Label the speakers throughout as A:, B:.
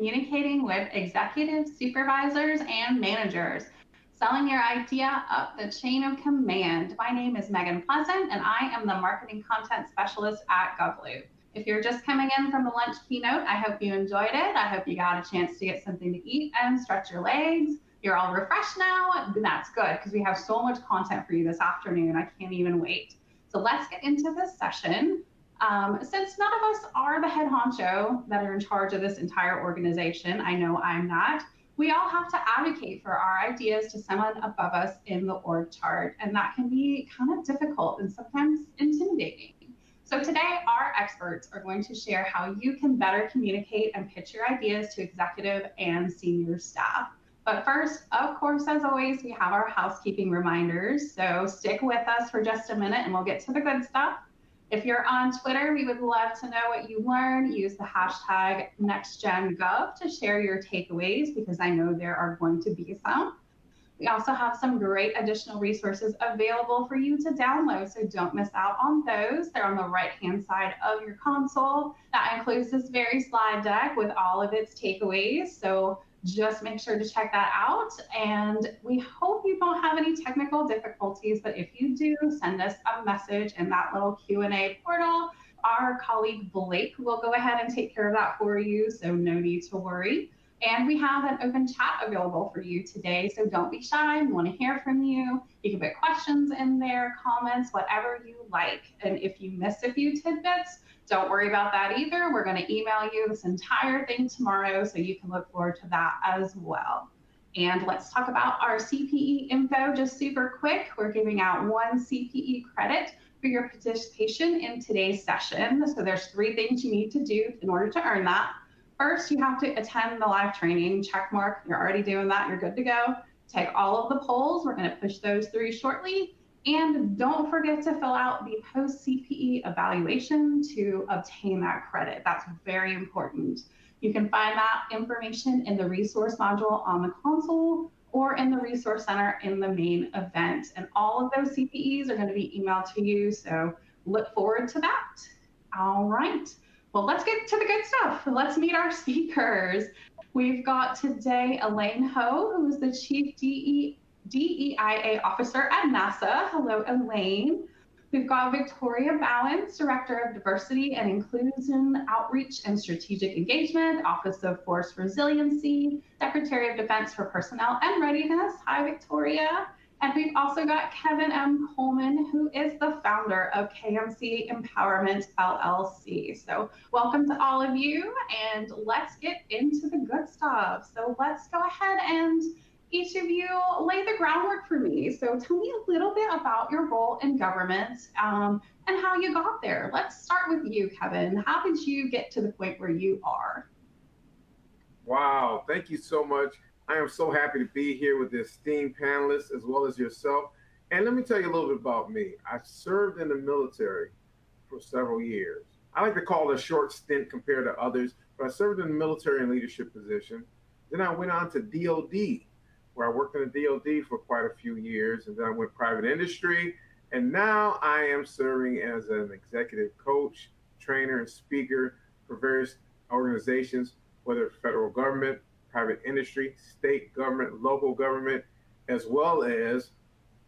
A: communicating with executives, supervisors, and managers, selling your idea up the chain of command. My name is Megan Pleasant, and I am the Marketing Content Specialist at GovLoop. If you're just coming in from the lunch keynote, I hope you enjoyed it. I hope you got a chance to get something to eat and stretch your legs. You're all refreshed now. That's good because we have so much content for you this afternoon. I can't even wait. So let's get into this session. Since none of us are the head honcho that are in charge of this entire organization, I know I'm not, we all have to advocate for our ideas to someone above us in the org chart, and that can be kind of difficult and sometimes intimidating. So today, our experts are going to share how you can better communicate and pitch your ideas to executive and senior staff. But first, of course, as always, we have our housekeeping reminders. So stick with us for just a minute and we'll get to the good stuff. If you're on Twitter, we would love to know what you learned. Use the hashtag NextGenGov to share your takeaways because I know there are going to be some. We also have some great additional resources available for you to download, so don't miss out on those. They're on the right-hand side of your console. That includes this very slide deck with all of its takeaways, so just make sure to check that out. And we hope you don't have any technical difficulties, but if you do, send us a message in that little Q&A portal. Our colleague Blake will go ahead and take care of that for you, so no need to worry. And we have an open chat available for you today, so don't be shy. We want to hear from you. You can put questions in there, comments, whatever you like. And if you miss a few tidbits, don't worry about that either. We're going to email you this entire thing tomorrow, so you can look forward to that as well. And let's talk about our CPE info just super quick. We're giving out 1 CPE credit for your participation in today's session. So there's 3 things you need to do in order to earn that. First, you have to attend the live training. Check mark, you're already doing that, you're good to go. Take all of the polls, we're gonna push those through shortly. And don't forget to fill out the post-CPE evaluation to obtain that credit. That's very important. You can find that information in the resource module on the console or in the resource center in the main event. And all of those CPEs are gonna be emailed to you, so look forward to that. All right. Well, let's get to the good stuff. Let's meet our speakers. We've got today Elaine Ho, who is the Chief DEIA Officer at NASA. Hello, Elaine. We've got Victoria Bowens, Director of Diversity and Inclusion Outreach and Strategic Engagement, Office of Force Resiliency, Secretary of Defense for Personnel and Readiness. Hi, Victoria. And we've also got Kevin M. Coleman, who is the founder of KMC Empowerment LLC. So welcome to all of you, and let's get into the good stuff. So let's go ahead and each of you lay the groundwork for me. So tell me a little bit about your role in government and how you got there. Let's start with you, Kevin. How did you get to the point where you are?
B: Wow, thank you so much. I am so happy to be here with the esteemed panelists as well as yourself. And let me tell you a little bit about me. I served in the military for several years. I like to call it a short stint compared to others, but I served in the military and leadership position. Then I went on to DOD, where I worked in the DOD for quite a few years. And then I went private industry. And now I am serving as an executive coach, trainer, and speaker for various organizations, whether federal government, private industry, state government, local government, as well as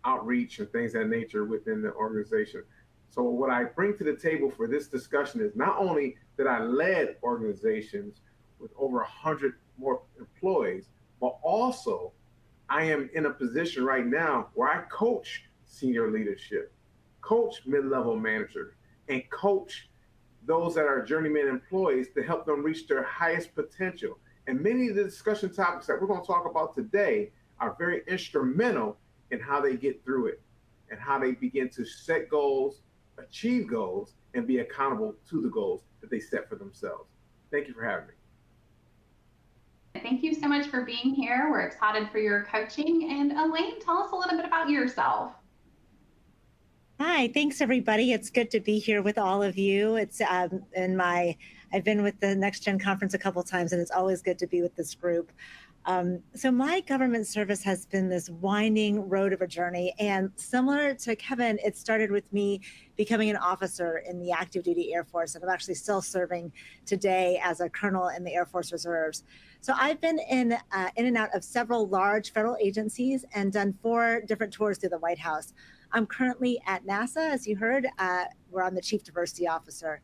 B: outreach and things of that nature within the organization. So what I bring to the table for this discussion is not only that I led organizations with over 100 more employees, but also I am in a position right now where I coach senior leadership, coach mid-level managers, and coach those that are journeyman employees to help them reach their highest potential. And many of the discussion topics that we're going to talk about today are very instrumental in how they get through it and how they begin to set goals, achieve goals, and be accountable to the goals that they set for themselves. Thank you for having me.
A: Thank you so much for being here. We're excited for your coaching. And Elaine, tell us a little bit about yourself.
C: Hi, thanks everybody. It's good to be here with all of you. I've been with the NextGen conference a couple times, and it's always good to be with this group. So my government service has been this winding road of a journey, and similar to Kevin, it started with me becoming an officer in the active duty Air Force, and I'm actually still serving today as a colonel in the Air Force Reserves. So I've been in and out of several large federal agencies and done 4 different tours through the White House. I'm currently at NASA, as you heard, where I'm the Chief Diversity Officer.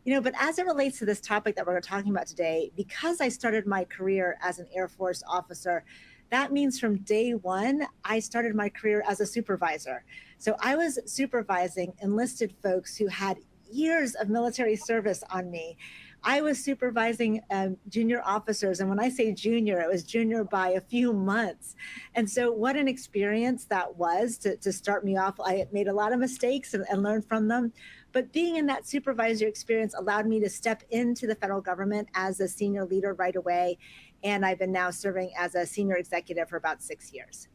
C: But as it relates to this topic that we're talking about today, because I started my career as an Air Force officer, that means from day one, I started my career as a supervisor. So I was supervising enlisted folks who had years of military service on me. I was supervising junior officers. And when I say junior, it was junior by a few months. And so what an experience that was to start me off. I made a lot of mistakes and learned from them. But being in that supervisory experience allowed me to step into the federal government as a senior leader right away. And I've been now serving as a senior executive for about 6 years.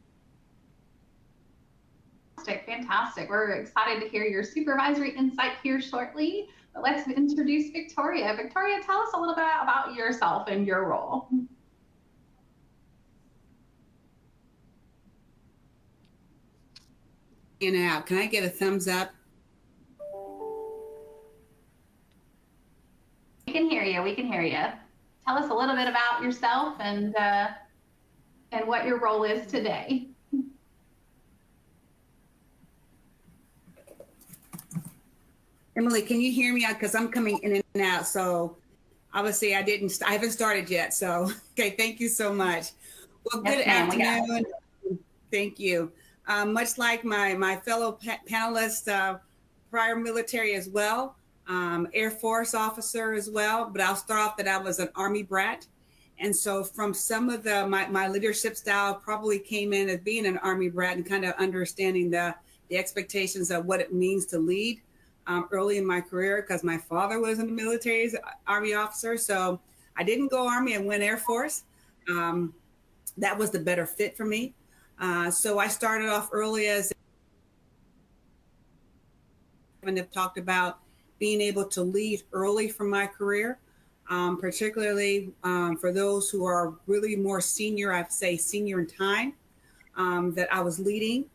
A: Fantastic. We're excited to hear your supervisory insight here shortly. But let's introduce Victoria. Victoria, tell us a little bit about yourself and your role.
D: Can I get a thumbs up?
A: We can hear you. We can hear you. Tell us a little bit about yourself and what your role is today.
D: Emily, can you hear me? Because I'm coming in and out. So obviously I haven't started yet. So, okay, thank you so much. Well, good afternoon. Thank you. Much like my fellow panelists, prior military as well, Air Force officer as well, but I'll start off that I was an Army brat. And so from some of my leadership style probably came in as being an Army brat and kind of understanding the expectations of what it means to lead. Early in my career, because my father was in the military as an Army officer. So I didn't go Army, I went Air Force. That was the better fit for me. So I started off early as and have talked about being able to lead early from my career, particularly for those who are really more senior, I'd say senior in time, that I was leading.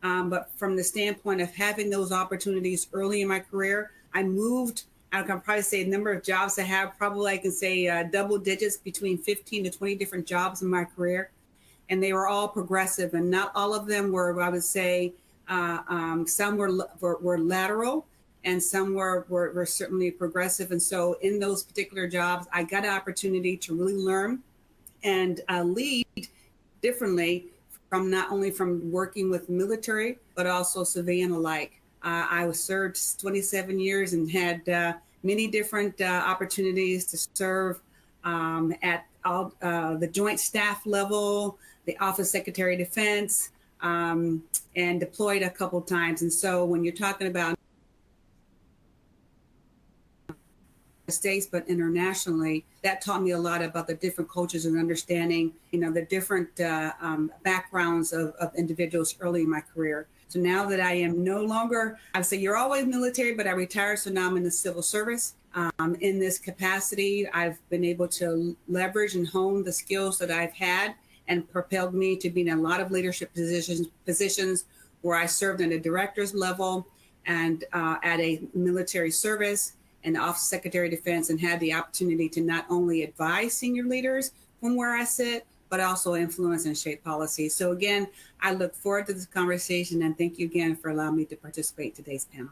D: But from the standpoint of having those opportunities early in my career, I moved, I can probably say the number of jobs I have, probably I can say double digits, between 15 to 20 different jobs in my career. And they were all progressive, and not all of them were, I would say, some were lateral and some were certainly progressive. And so in those particular jobs, I got an opportunity to really learn and lead differently, from not only from working with military, but also civilian alike. I was served 27 years and had many different opportunities to serve at all, the Joint Staff level, the Office Secretary of Defense, and deployed a couple times. And so when you're talking about States, but internationally, that taught me a lot about the different cultures and understanding, the different backgrounds of individuals early in my career. So now that I am no longer, I would say you're always military, but I retired, so now I'm in the civil service. In this capacity, I've been able to leverage and hone the skills that I've had and propelled me to be in a lot of leadership positions where I served at a director's level and at a military service and the Office Secretary of Defense, and had the opportunity to not only advise senior leaders from where I sit, but also influence and shape policy. So again, I look forward to this conversation, and thank you again for allowing me to participate in today's panel.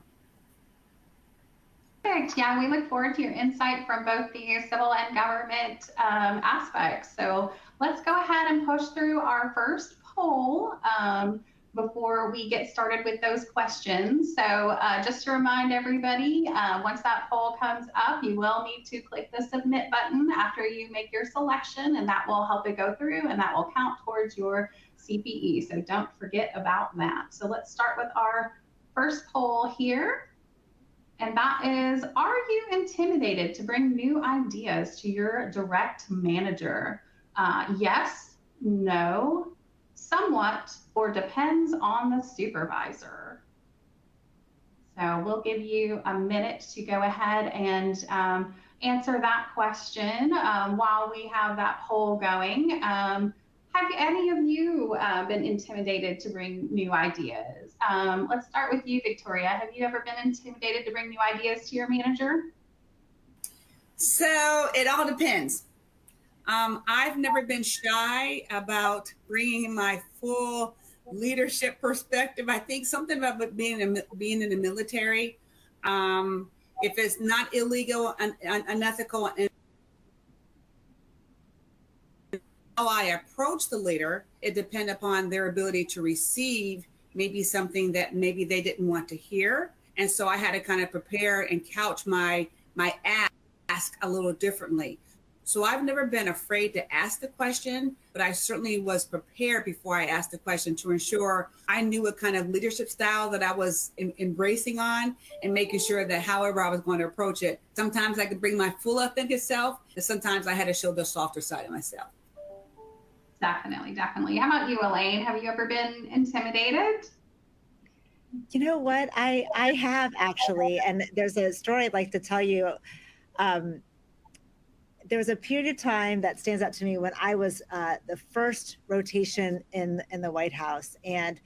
A: Perfect. Yeah, we look forward to your insight from both the civil and government aspects. So let's go ahead and push through our first poll before we get started with those questions. So just to remind everybody, once that poll comes up, you will need to click the submit button after you make your selection, and that will help it go through, and that will count towards your CPE. So don't forget about that. So let's start with our first poll here. And that is, are you intimidated to bring new ideas to your direct manager? Yes, no, somewhat, or depends on the supervisor. So we'll give you a minute to go ahead and answer that question while we have that poll going. Have any of you been intimidated to bring new ideas? Let's start with you, Victoria. Have you ever been intimidated to bring new ideas to your manager?
D: So it all depends. I've never been shy about bringing my full leadership perspective. I think something about being in the military, if it's not illegal and unethical, and how I approach the leader, it depends upon their ability to receive maybe something that maybe they didn't want to hear. And so I had to kind of prepare and couch my ask a little differently. So I've never been afraid to ask the question, but I certainly was prepared before I asked the question to ensure I knew what kind of leadership style that I was embracing on, and making sure that however I was going to approach it, sometimes I could bring my full authentic self, and sometimes I had to show the softer side of myself.
A: Definitely, definitely. How about you, Elaine? Have you ever been intimidated?
C: You know what? I have actually, and there's a story I'd like to tell you. There was a period of time that stands out to me when I was the first rotation in the White House, and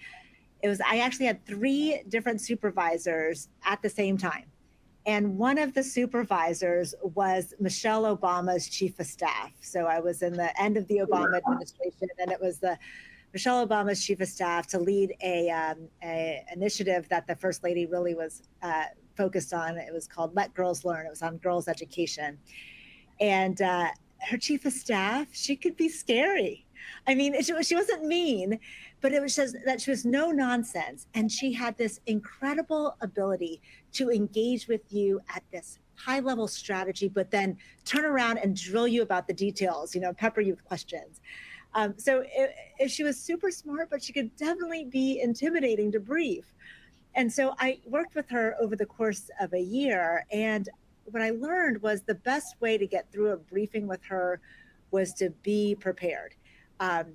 C: I actually had 3 different supervisors at the same time. And one of the supervisors was Michelle Obama's chief of staff. So I was in the end of the Obama administration, and it was Michelle Obama's chief of staff to lead a initiative that the First Lady really was focused on. It was called Let Girls Learn. It was on girls' education. And her chief of staff, she could be scary. I mean, she wasn't mean, but it was just that she was no nonsense. And she had this incredible ability to engage with you at this high level strategy, but then turn around and drill you about the details, pepper you with questions. So she was super smart, but she could definitely be intimidating to brief. And so I worked with her over the course of a year. And what I learned was the best way to get through a briefing with her was to be prepared.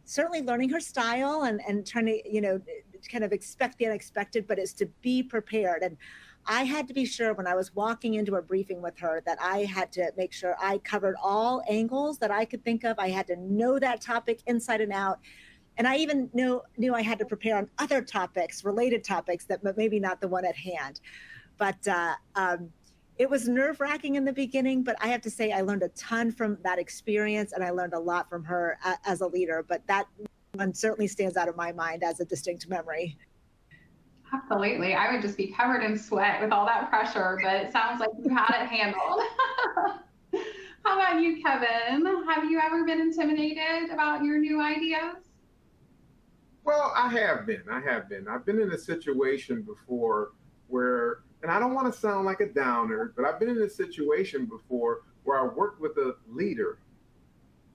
C: Certainly learning her style and trying to, kind of expect the unexpected, but it's to be prepared. And I had to be sure when I was walking into a briefing with her that I had to make sure I covered all angles that I could think of. I had to know that topic inside and out. And I even knew I had to prepare on other topics, related topics, that maybe not the one at hand. But it was nerve-wracking in the beginning, but I have to say I learned a ton from that experience, and I learned a lot from her as a leader. But that one certainly stands out of my mind as a distinct memory.
A: Absolutely. I would just be covered in sweat with all that pressure, but it sounds like you had it handled. How about you, Kevin? Have you ever been intimidated about your new ideas?
B: Well, I have been. I've been in a situation before where, and I don't want to sound like a downer, but I've been in a situation before where I worked with a leader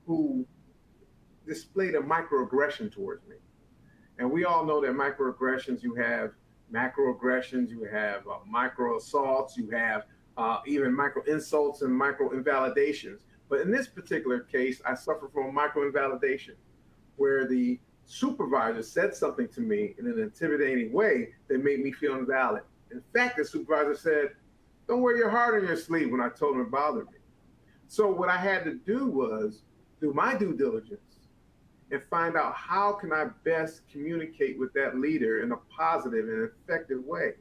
B: who displayed a microaggression towards me. And we all know that microaggressions, you have macroaggressions, you have micro assaults, you have even micro insults and micro invalidations. But in this particular case, I suffer from a micro invalidation where the supervisor said something to me in an intimidating way that made me feel invalid. In fact, the supervisor said, "Don't wear your heart on your sleeve," when I told him it bothered me. So what I had to do was do my due diligence and find out how can I best communicate with that leader in a positive and effective way.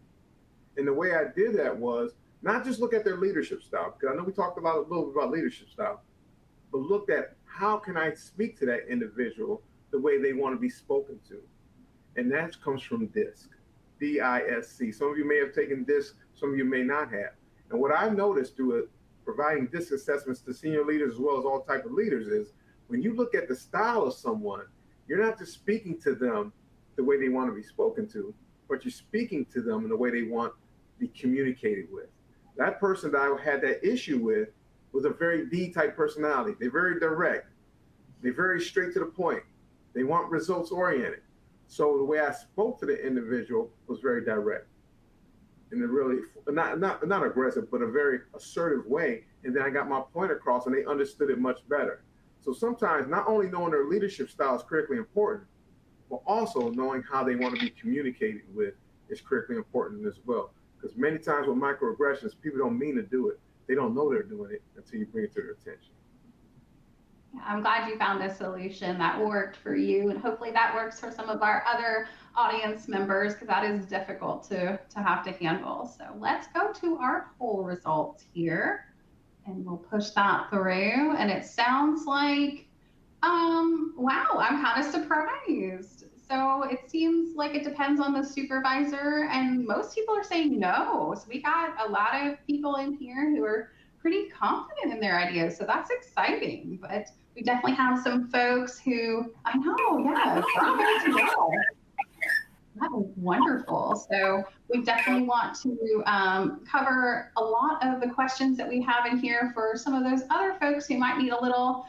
B: And the way I did that was not just look at their leadership style, because I know we talked a little bit about leadership style, but looked at how can I speak to that individual the way they want to be spoken to. And that comes from DISC, D-I-S-C. Some of you may have taken DISC, some of you may not have. And what I've noticed through providing DISC assessments to senior leaders as well as all type of leaders is when you look at the style of someone, you're not just speaking to them the way they want to be spoken to, but you're speaking to them in the way they want to be communicated with. That person that I had that issue with was a very D-type personality. They're very direct. They're very straight to the point. They want results oriented. So the way I spoke to the individual was very direct, in a really not aggressive, but a very assertive way. And then I got my point across, and they understood it much better. So sometimes not only knowing their leadership style is critically important, but also knowing how they want to be communicated with is critically important as well. Because many times with microaggressions, people don't mean to do it. They don't know they're doing it until you bring it to their attention.
A: I'm glad you found a solution that worked for you, and hopefully that works for some of our other audience members, because that is difficult to have to handle. So let's go to our poll results here, and we'll push that through. And it sounds like, wow, I'm kind of surprised. So it seems like it depends on the supervisor, and most people are saying no. So we got a lot of people in here who are pretty confident in their ideas. So that's exciting. But we definitely have some folks who, I know, yeah, bravo to y'all. That was wonderful. So we definitely want to cover a lot of the questions that we have in here for some of those other folks who might need a little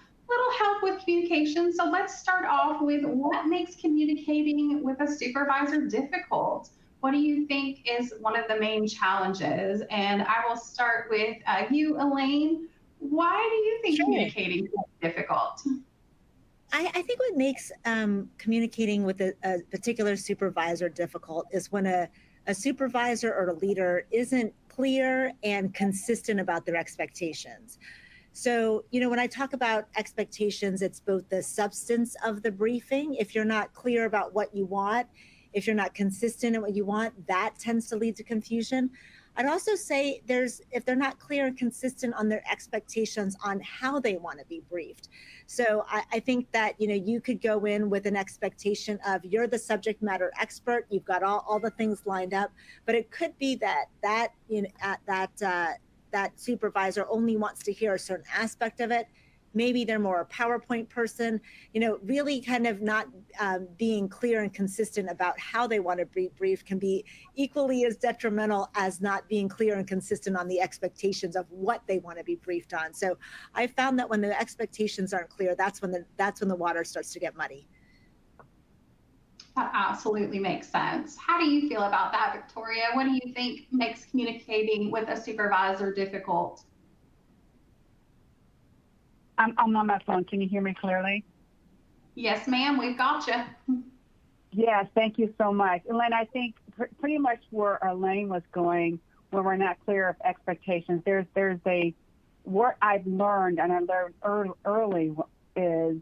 A: help with communication. So let's start off with, what makes communicating with a supervisor difficult? What do you think is one of the main challenges? And I will start with you, Elaine. Why do you think communicating is difficult?
C: I think what makes communicating with a particular supervisor difficult is when a supervisor or a leader isn't clear and consistent about their expectations. So, you know, when I talk about expectations, it's both the substance of the briefing. If you're not clear about what you want, if you're not consistent in what you want, that tends to lead to confusion. I'd also say if they're not clear and consistent on their expectations on how they want to be briefed. So I think that, you know, you could go in with an expectation of, you're the subject matter expert, you've got all the things lined up, but it could be that supervisor only wants to hear a certain aspect of it. Maybe they're more a PowerPoint person, you know, really kind of not being clear and consistent about how they want to be briefed can be equally as detrimental as not being clear and consistent on the expectations of what they want to be briefed on. So I found that when the expectations aren't clear, that's when the water starts to get muddy.
A: That absolutely makes sense. How do you feel about that, Victoria? What do you think makes communicating with a supervisor difficult?
E: I'm on my phone. Can you hear me clearly?
A: Yes, ma'am. We've got you.
E: Yes, thank you so much. Elaine, I think pretty much where Elaine was going, when we're not clear of expectations, there's what I've learned, and I learned early, is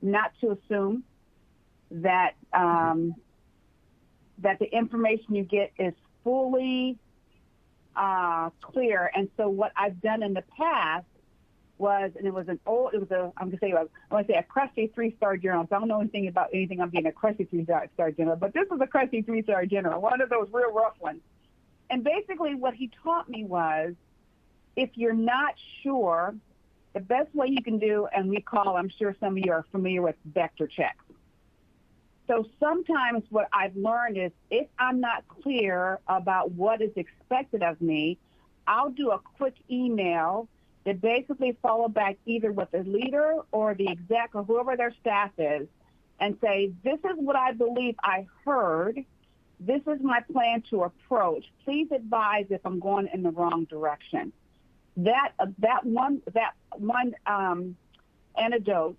E: not to assume that that the information you get is fully clear. And so what I've done in the past was, and I want to say a crusty 3-star general. So I don't know anything about anything I'm being a crusty 3-star general, but this was a crusty 3-star general, one of those real rough ones. And basically what he taught me was, if you're not sure, the best way you can do, and I'm sure some of you are familiar with vector checks. So sometimes what I've learned is, if I'm not clear about what is expected of me, I'll do a quick email that basically follow back either with the leader or the exec or whoever their staff is, and say, this is what I believe I heard. This is my plan to approach. Please advise if I'm going in the wrong direction. That one anecdote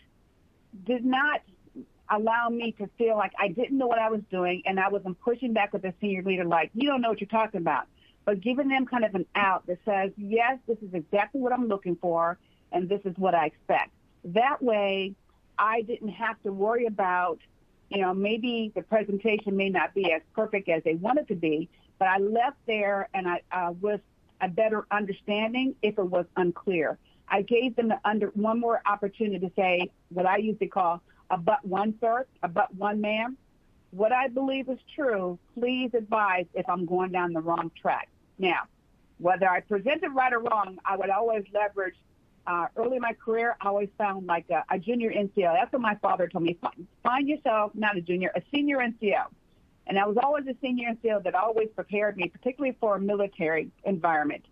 E: did not allow me to feel like I didn't know what I was doing, and I wasn't pushing back with the senior leader like, you don't know what you're talking about, but giving them kind of an out that says, yes, this is exactly what I'm looking for, and this is what I expect. That way, I didn't have to worry about, you know, maybe the presentation may not be as perfect as they want it to be, but I left there and I was a better understanding if it was unclear. I gave them one more opportunity to say what I usually call a but one, sir, a but one, ma'am. What I believe is true, please advise if I'm going down the wrong track. Now, whether I presented right or wrong, I would always leverage, early in my career, I always found like a junior NCO. That's what my father told me. Find yourself, not a junior, a senior NCO. And I was always a senior NCO that always prepared me, particularly for a military environment.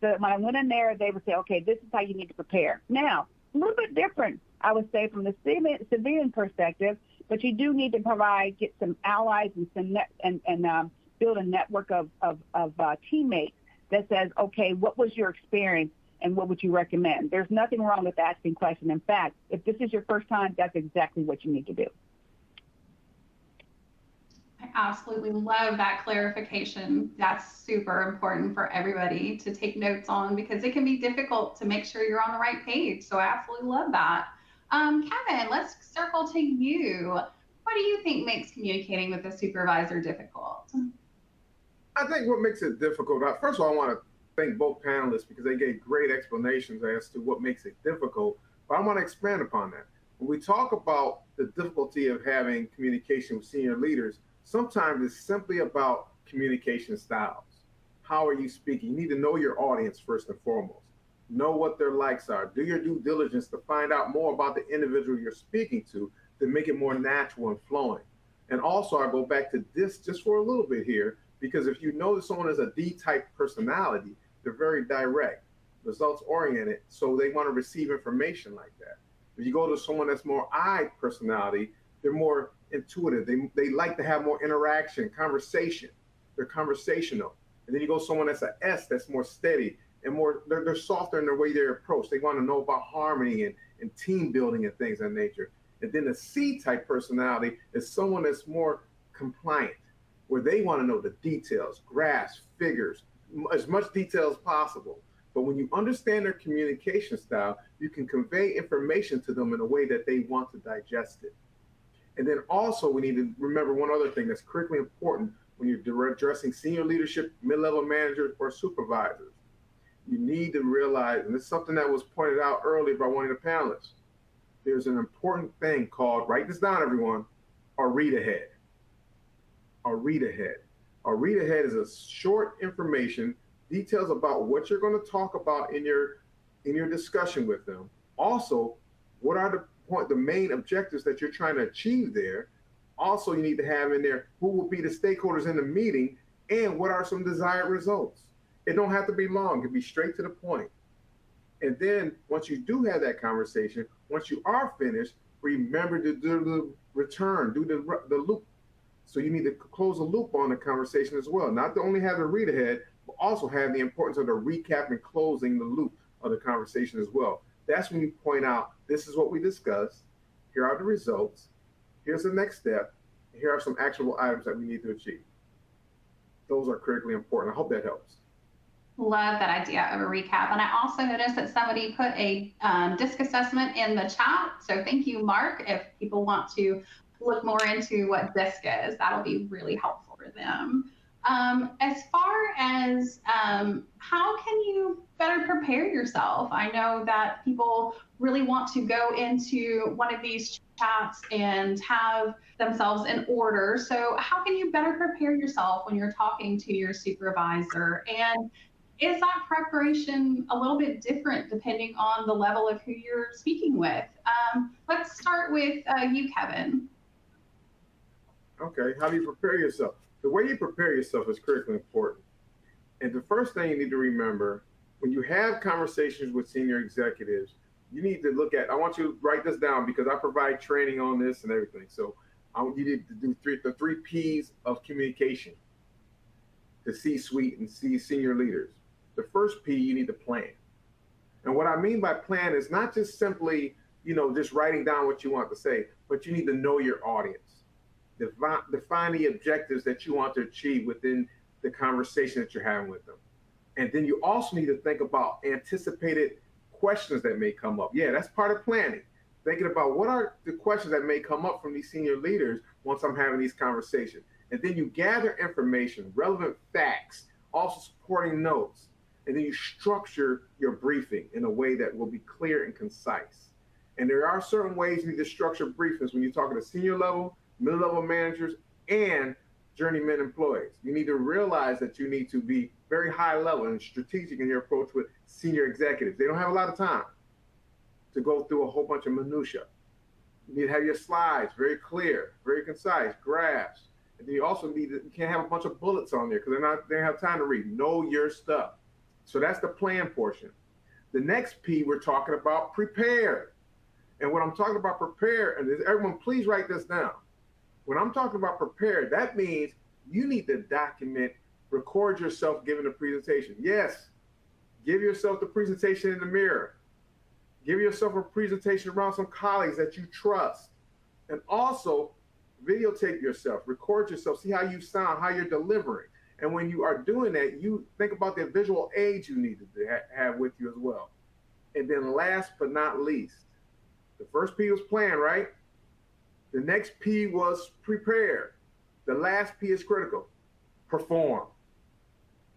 E: So that when I went in there, they would say, okay, this is how you need to prepare. Now, a little bit different, I would say, from the civilian perspective, but you do need to get some allies and build a network of teammates that says, okay, what was your experience and what would you recommend? There's nothing wrong with asking questions. In fact, if this is your first time, that's exactly what you need to do.
A: I Absolutely love that clarification. That's super important for everybody to take notes on because it can be difficult to make sure you're on the right page. So I absolutely love that. Kevin, let's circle to you. What do you think makes communicating with a supervisor difficult?
B: I think what makes it difficult, first of all, I want to thank both panelists because they gave great explanations as to what makes it difficult, but I want to expand upon that. When we talk about the difficulty of having communication with senior leaders, sometimes it's simply about communication styles. How are you speaking? You need to know your audience first and foremost. Know what their likes are. Do your due diligence to find out more about the individual you're speaking to make it more natural and flowing. And also, I go back to this just for a little bit here, because if you know that someone is a D-type personality, they're very direct, results-oriented, so they want to receive information like that. If you go to someone that's more I personality, they're more intuitive. They like to have more interaction, conversation. They're conversational. And then you go to someone that's an S that's more steady and more, they're softer in the way they approach. They want to know about harmony and team building and things of that nature. And then the C-type personality is someone that's more compliant, where they want to know the details, graphs, figures, as much detail as possible. But when you understand their communication style, you can convey information to them in a way that they want to digest it. And then also we need to remember one other thing that's critically important when you're addressing senior leadership, mid-level managers, or supervisors. You need to realize, and it's something that was pointed out earlier by one of the panelists, there's an important thing called, write this down everyone, a read ahead. A read ahead. A read ahead is a short information, details about what you're going to talk about in your discussion with them. Also, what are the main objectives that you're trying to achieve there. Also, you need to have in there who will be the stakeholders in the meeting and what are some desired results. It don't have to be long. It can be straight to the point. And then once you do have that conversation, once you are finished, remember to do the return, do the loop. So you need to close a loop on the conversation as well. Not to only have the read ahead, but also have the importance of the recap and closing the loop of the conversation as well. That's when you point out, this is what we discussed. Here are the results. Here's the next step. Here are some actionable items that we need to achieve. Those are critically important. I hope that helps.
A: Love that idea of a recap. And I also noticed that somebody put a DISC assessment in the chat. So thank you, Mark. If people want to look more into what DISC is, that'll be really helpful for them. As far as how can you better prepare yourself? I know that people really want to go into one of these chats and have themselves in order. So how can you better prepare yourself when you're talking to your supervisor? And is that preparation a little bit different depending on the level of who you're speaking with? Let's start with you, Kevin.
B: Okay, how do you prepare yourself? The way you prepare yourself is critically important. And the first thing you need to remember, when you have conversations with senior executives, you need to look at, I want you to write this down because I provide training on this and everything. So I want you to do the three P's of communication to C-suite and senior leaders. The first P, you need to plan. And what I mean by plan is not just simply, just writing down what you want to say, but you need to know your audience. Define the objectives that you want to achieve within the conversation that you're having with them. And then you also need to think about anticipated questions that may come up. Yeah, that's part of planning. Thinking about what are the questions that may come up from these senior leaders once I'm having these conversations. And then you gather information, relevant facts, also supporting notes. And then you structure your briefing in a way that will be clear and concise. And there are certain ways you need to structure briefings when you're talking to senior level, mid-level managers, and journeyman employees. You need to realize that you need to be very high level and strategic in your approach with senior executives. They don't have a lot of time to go through a whole bunch of minutia. You need to have your slides very clear, very concise, graphs. And then you also you can't have a bunch of bullets on there because they don't have time to read. Know your stuff. So that's the plan portion. The next P, we're talking about prepare. And when I'm talking about prepare, and everyone please write this down. When I'm talking about prepare, that means you need to document, record yourself giving a presentation. Yes, give yourself the presentation in the mirror. Give yourself a presentation around some colleagues that you trust. And also videotape yourself, record yourself, see how you sound, how you're delivering. And when you are doing that, you think about the visual aids you need to have with you as well. And then last but not least, the first P was plan, right? The next P was prepare. The last P is critical, perform.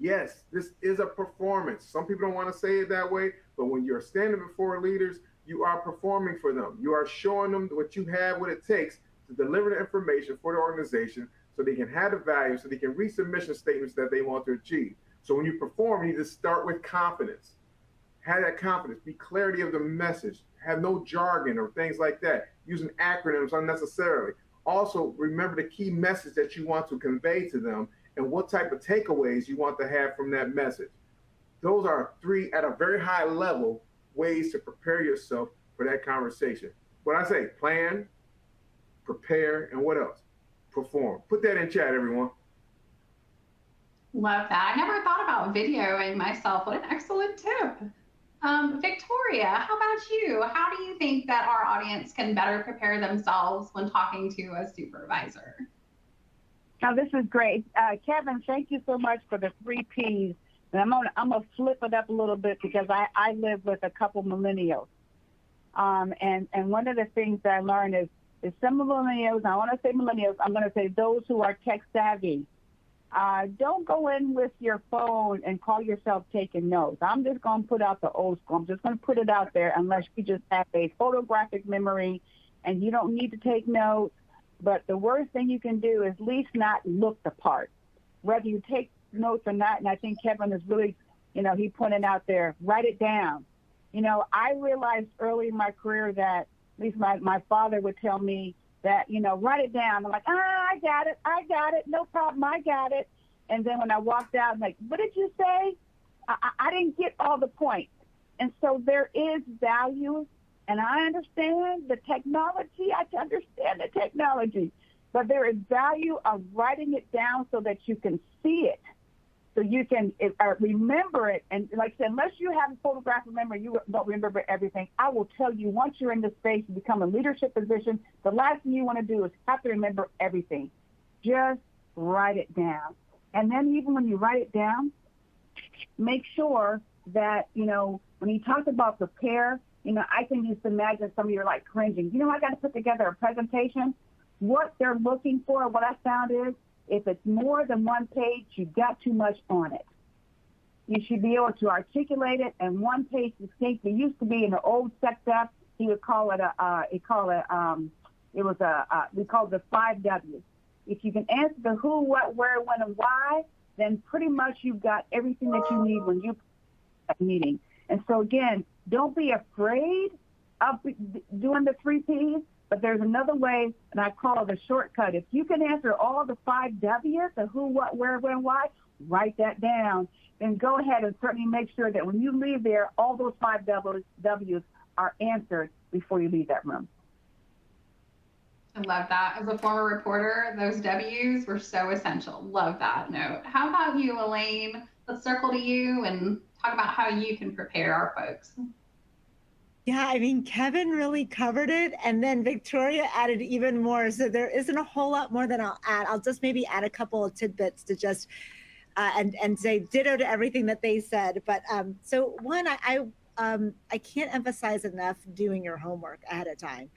B: Yes, this is a performance. Some people don't want to say it that way, but when you're standing before leaders, you are performing for them. You are showing them what you have, what it takes to deliver the information for the organization so they can have the value, so they can reach the mission statements that they want to achieve. So when you perform, you need to start with confidence. Have that confidence, be clarity of the message, have no jargon or things like that, using acronyms unnecessarily. Also, remember the key message that you want to convey to them and what type of takeaways you want to have from that message. Those are three, at a very high level, ways to prepare yourself for that conversation. What I say, plan, prepare, and what else? Perform. Put that in chat, everyone.
A: Love that. I never thought about videoing myself. What an excellent tip. Victoria, how about you? How do you think that our audience can better prepare themselves when talking to a supervisor?
E: Now, this is great. Kevin, thank you so much for the 3 Ps. And I'm gonna flip it up a little bit because I live with a couple millennials. And one of the things that I learned is some millennials, I want to say millennials, I'm going to say those who are tech savvy. Don't go in with your phone and call yourself taking notes. I'm just going to put out the old school. I'm just going to put it out there unless you just have a photographic memory and you don't need to take notes. But the worst thing you can do is at least not look the part, whether you take notes or not. And I think Kevin is really, he pointed out there, write it down. I realized early in my career that at least my father would tell me that, write it down. I'm like, I got it, no problem, I got it. And then when I walked out, I'm like, what did you say? I didn't get all the points. And so there is value, and I understand the technology, but there is value of writing it down so that you can see it, so you can remember it. And like I said, unless you have a photographic memory, you don't remember everything. I will tell you, once you're in this space, you become a leadership position, the last thing you want to do is have to remember everything. Just write it down. And then even when you write it down, make sure that, when you talk about prepare, I can just imagine some of you are like cringing. I got to put together a presentation. What they're looking for, what I found is, if it's more than one page, you've got too much on it. You should be able to articulate it, and one page distinct. It used to be in the old sector, he would call it we called the 5 W's. If you can answer the who, what, where, when, and why, then pretty much you've got everything that you need when you at a meeting. And so again, don't be afraid of doing the 3 Ps. But there's another way, and I call it a shortcut. If you can answer all the 5 W's, the who, what, where, when, why, write that down. Then go ahead and certainly make sure that when you leave there, all those 5 W's are answered before you leave that room.
A: I love that. As a former reporter, those W's were so essential. Love that note. How about you, Elaine? Let's circle to you and talk about how you can prepare our folks.
C: Yeah, Kevin really covered it, and then Victoria added even more. So there isn't a whole lot more that I'll add. I'll just maybe add a couple of tidbits to just and say ditto to everything that they said. But so one, I can't emphasize enough doing your homework ahead of time,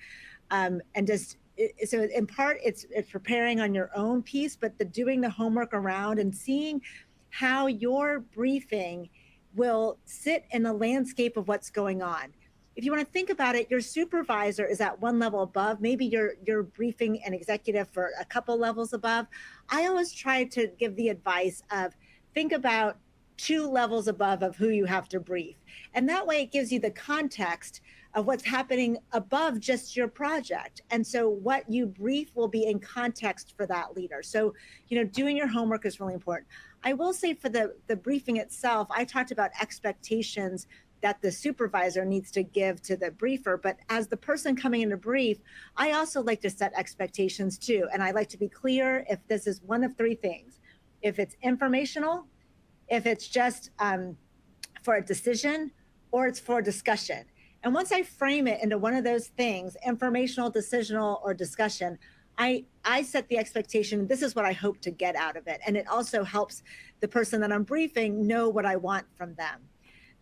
C: and just so in part it's preparing on your own piece, but doing the homework around and seeing how your briefing will sit in the landscape of what's going on. If you want to think about it, your supervisor is at one level above. Maybe you're briefing an executive for a couple levels above. I always try to give the advice of think about 2 levels above of who you have to brief. And that way it gives you the context of what's happening above just your project. And so what you brief will be in context for that leader. So, doing your homework is really important. I will say for the briefing itself, I talked about expectations that the supervisor needs to give to the briefer. But as the person coming in to brief, I also like to set expectations too. And I like to be clear if this is one of 3 things. If it's informational, if it's just for a decision, or it's for discussion. And once I frame it into one of those things, informational, decisional, or discussion, I set the expectation, this is what I hope to get out of it. And it also helps the person that I'm briefing know what I want from them.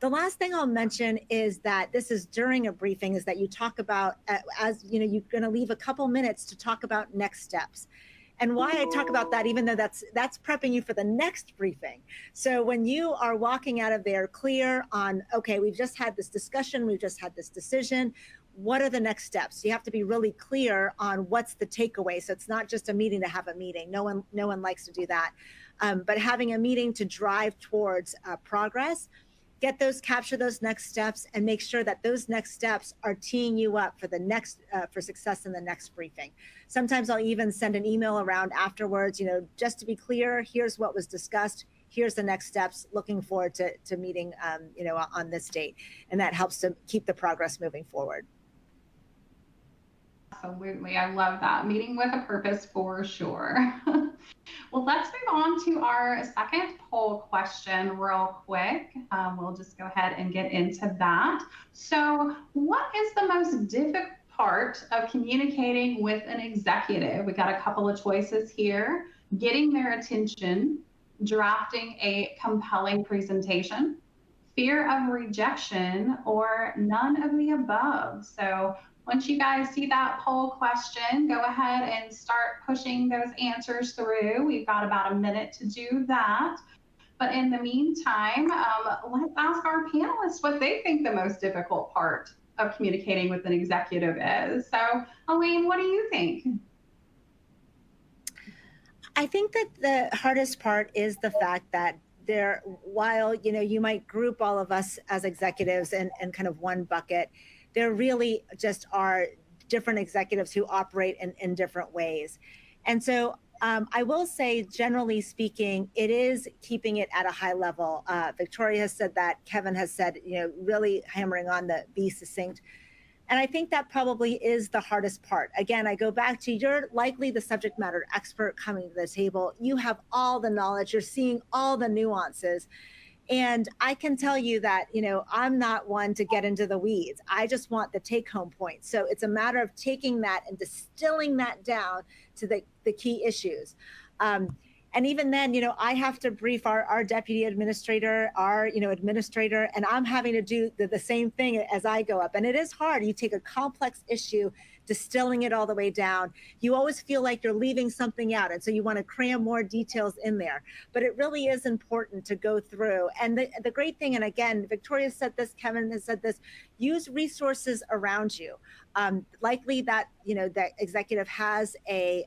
C: The last thing I'll mention is that this is during a briefing, is that you talk about, as you know, you're going to leave a couple minutes to talk about next steps. And why I talk about that, even though that's prepping you for the next briefing. So when you are walking out of there clear on, okay, we've just had this discussion, we've just had this decision, what are the next steps? You have to be really clear on what's the takeaway. So it's not just a meeting to have a meeting. No one likes to do that. But having a meeting to drive towards progress, capture those next steps, and make sure that those next steps are teeing you up for the next, for success in the next briefing. Sometimes I'll even send an email around afterwards, you know, just to be clear, here's what was discussed, here's the next steps, looking forward to meeting, you know, on this date. And that helps to keep the progress moving forward.
A: Absolutely, I love that. Meeting with a purpose for sure. Well, let's move on to our second poll question real quick. We'll just go ahead and get into that. So what is the most difficult part of communicating with an executive? We got a couple of choices here: getting their attention, drafting a compelling presentation, fear of rejection, or none of the above. So once you guys see that poll question, go ahead and start pushing those answers through. We've got about a minute to do that. But in the meantime, let's ask our panelists what they think the most difficult part of communicating with an executive is. So, Elaine, what do you think?
C: I think that the hardest part is the fact that while, you know, you might group all of us as executives in kind of one bucket, there really just are different executives who operate in different ways. And so I will say, generally speaking, it is keeping it at a high level. Victoria has said that, Kevin has said, you know, really hammering on the be succinct. And I think that probably is the hardest part. Again, I go back to, you're likely the subject matter expert coming to the table. You have all the knowledge, you're seeing all the nuances. And I can tell you that, you know, I'm not one to get into the weeds. I just want the take home point. So it's a matter of taking that and distilling that down to the key issues. And even then, you know, I have to brief our deputy administrator, our, you know, administrator, and I'm having to do the same thing as I go up. And it is hard. You take a complex issue, distilling it all the way down. You always feel like you're leaving something out. And so you want to cram more details in there. But it really is important to go through. And the great thing, and again, Victoria said this, Kevin has said this, use resources around you. Likely that, you know, that executive has a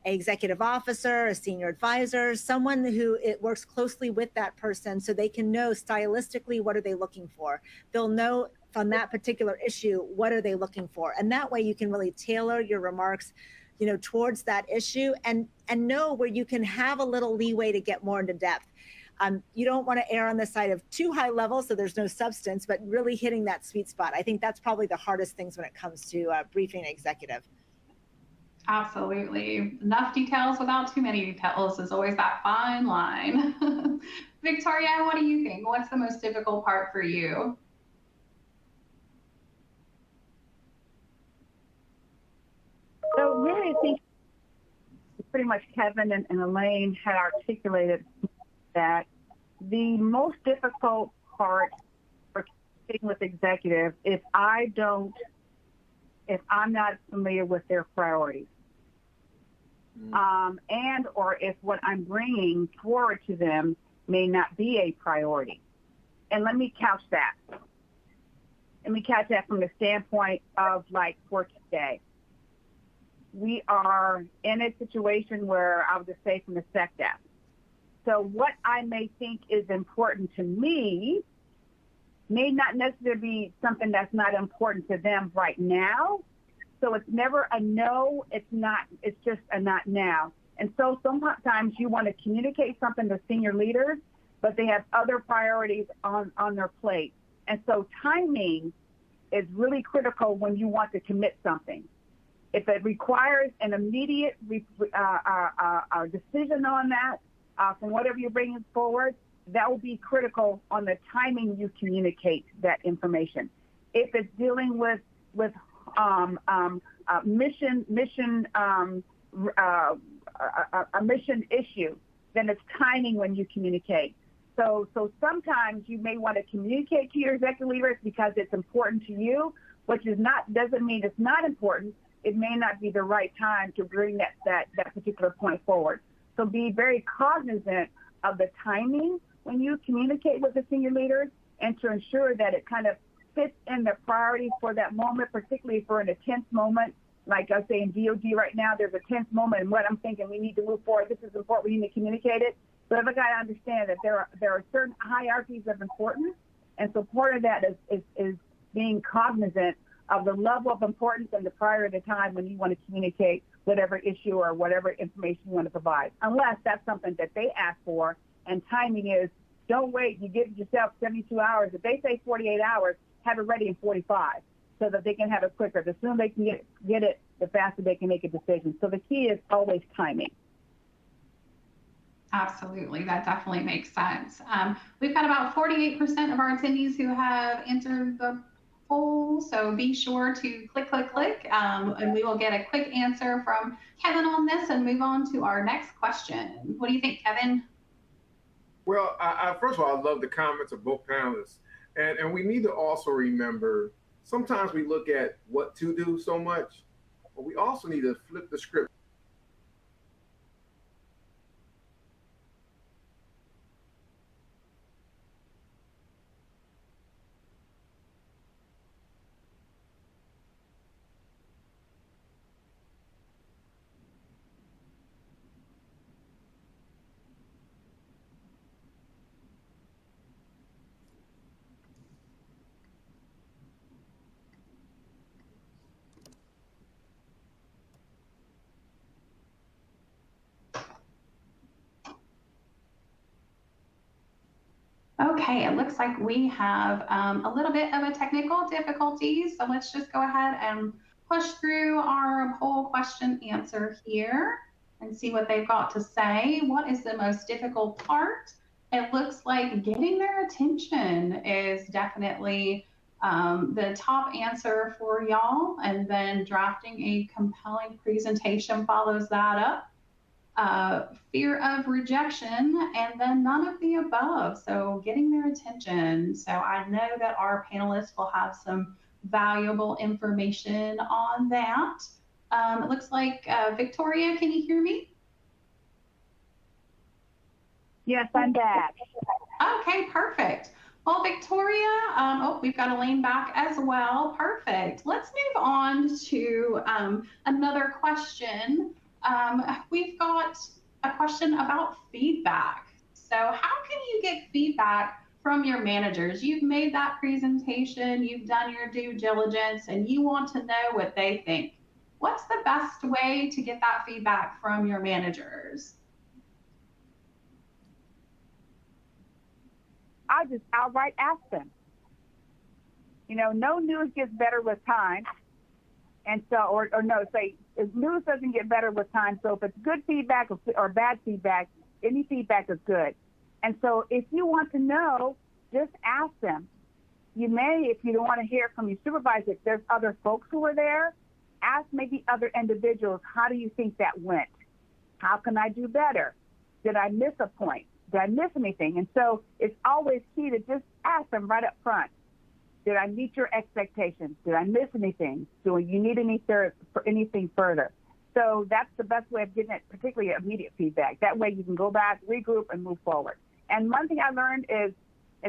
C: executive officer, a senior advisor, someone who it works closely with that person so they can know stylistically what are they looking for. They'll know from that particular issue, what are they looking for? And that way you can really tailor your remarks, you know, towards that issue and know where you can have a little leeway to get more into depth. You don't want to err on the side of too high level so there's no substance, but really hitting that sweet spot. I think that's probably the hardest things when it comes to briefing an executive.
A: Absolutely. Enough details without too many details is always that fine line. Victoria, what do you think? What's the most difficult part for you?
E: So really, I think pretty much Kevin and Elaine had articulated that the most difficult part for communicating with executives is if I'm not familiar with their priorities. And or if what I'm bringing forward to them may not be a priority. And let me couch that. Let me couch that from the standpoint of, like, for today. We are in a situation where I would just say from the SecDef. So what I may think is important to me may not necessarily be something that's not important to them right now. So it's never a no, it's just a not now. And so sometimes you want to communicate something to senior leaders, but they have other priorities on their plate. And so timing is really critical when you want to commit something. If it requires an immediate decision on that, from whatever you're bringing forward, that will be critical on the timing you communicate that information. If it's dealing with mission issue, then it's timing when you communicate. So sometimes you may want to communicate to your executive leaders because it's important to you, which doesn't mean it's not important. It may not be the right time to bring that particular point forward. So be very cognizant of the timing when you communicate with the senior leaders, and to ensure that it kind of fits in the priorities for that moment, particularly for an intense moment. Like I say in DOD right now, there's a tense moment, and what I'm thinking, we need to move forward. This is important. We need to communicate it. So everybody got to understand that there are certain hierarchies of importance, and so part of that is being cognizant of the level of importance and the prior to time when you want to communicate whatever issue or whatever information you want to provide, unless that's something that they ask for. And timing is, don't wait. You give yourself 72 hours. If they say 48 hours, have it ready in 45 so that they can have it quicker. The sooner they can get it, the faster they can make a decision. So the key is always timing.
A: Absolutely, that definitely makes sense. We've got about 48% of our attendees who have answered the poll, so be sure to click, and we will get a quick answer from Kevin on this and move on to our next question. What do you think, Kevin?
B: Well, first of all, I love the comments of both panelists. And we need to also remember, sometimes we look at what to do so much, but we also need to flip the script.
A: Okay, it looks like we have a little bit of a technical difficulty, so let's just go ahead and push through our poll question answer here and see what they've got to say. What is the most difficult part? It looks like getting their attention is definitely the top answer for y'all, and then drafting a compelling presentation follows that up. Fear of rejection, and then none of the above. So getting their attention. So I know that our panelists will have some valuable information on that. It looks like Victoria, can you hear me?
E: Yes, I'm back.
A: Okay, perfect. Well, Victoria, we've got Elaine back as well. Perfect. Let's move on to another question. We've got a question about feedback. So how can you get feedback from your managers? You've made that presentation, you've done your due diligence, and you want to know what they think. What's the best way to get that feedback from your managers?
E: I just outright ask them. You know, no news gets better with time. And so, or no, say, if news doesn't get better with time. So if it's good feedback or bad feedback, any feedback is good. And so if you want to know, just ask them. You may, if you don't want to hear from your supervisor, if there's other folks who are there, ask maybe other individuals, how do you think that went? How can I do better? Did I miss a point? Did I miss anything? And so it's always key to just ask them right up front. Did I meet your expectations? Did I miss anything? Do you need anything further? So that's the best way of getting it, particularly immediate feedback. That way you can go back, regroup, and move forward. And one thing I learned is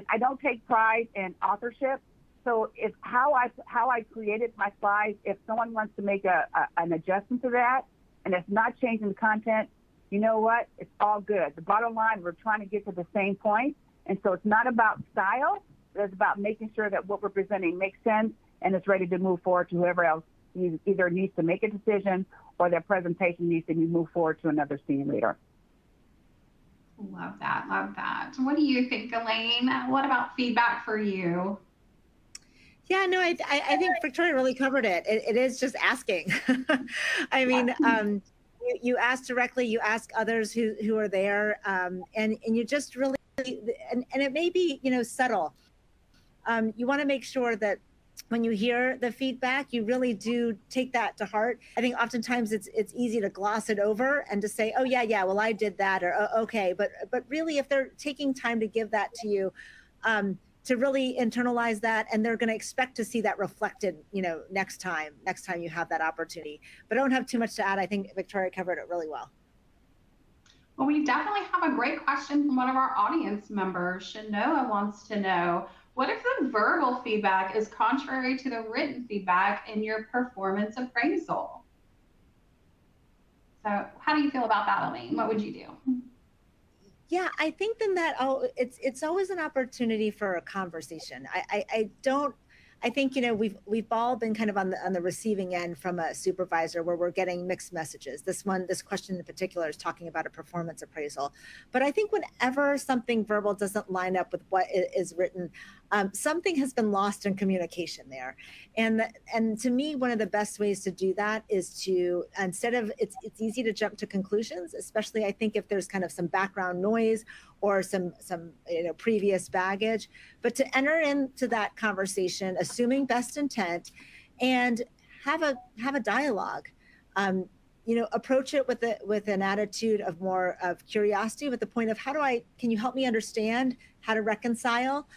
E: I don't take pride in authorship. So if how I created my slides, if someone wants to make an adjustment to that, and it's not changing the content, you know what? It's all good. The bottom line, we're trying to get to the same point. And so it's not about style. It's about making sure that what we're presenting makes sense and it's ready to move forward to whoever else either needs to make a decision or their presentation needs to be moved forward to another senior leader.
A: Love that, love that. What do you think, Elaine? What about feedback for you?
C: Yeah, no, I think Victoria really covered it. It is just asking. I mean, you ask directly, you ask others who are there, and you just really, and it may be, subtle. You want to make sure that when you hear the feedback, you really do take that to heart. I think oftentimes it's easy to gloss it over and to say, oh yeah, well I did that, or oh, okay. But really, if they're taking time to give that to you, to really internalize that, and they're going to expect to see that reflected, next time you have that opportunity. But I don't have too much to add. I think Victoria covered it really well.
A: Well, we definitely have a great question from one of our audience members. Shanoa wants to know, what if the verbal feedback is contrary to the written feedback in your performance appraisal? So how do you feel about that, Elaine? What would you do?
C: Yeah, I think then that it's always an opportunity for a conversation. I think we've all been kind of on the receiving end from a supervisor where we're getting mixed messages. This question in particular is talking about a performance appraisal. But I think whenever something verbal doesn't line up with what is written, something has been lost in communication there. And to me, one of the best ways to do that is to, instead of, it's easy to jump to conclusions, especially I think if there's kind of some background noise or some previous baggage, but to enter into that conversation, assuming best intent, and have a dialogue. Approach it with an attitude of more of curiosity, with the point of can you help me understand how to reconcile?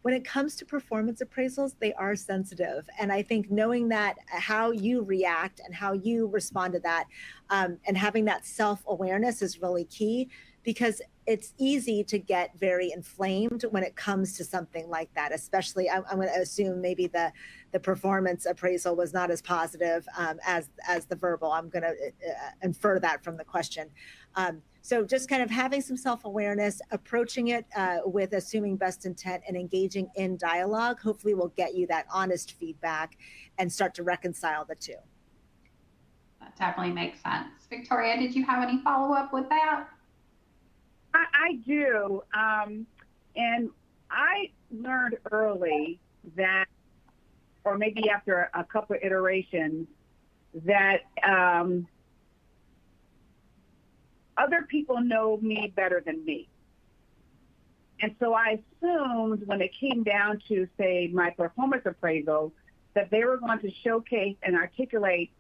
C: When it comes to performance appraisals, they are sensitive. And I think knowing that, how you react and how you respond to that, and having that self-awareness is really key, because it's easy to get very inflamed when it comes to something like that. Especially, I'm going to assume maybe the performance appraisal was not as positive as the verbal. I'm going to infer that from the question. So just kind of having some self-awareness, approaching it with assuming best intent, and engaging in dialogue, hopefully will get you that honest feedback and start to reconcile the two.
A: That definitely makes sense. Victoria, did you have any follow-up with that?
E: I do. And I learned early that, or maybe after a couple of iterations, that other people know me better than me. And so I assumed when it came down to, say, my performance appraisal, that they were going to showcase and articulate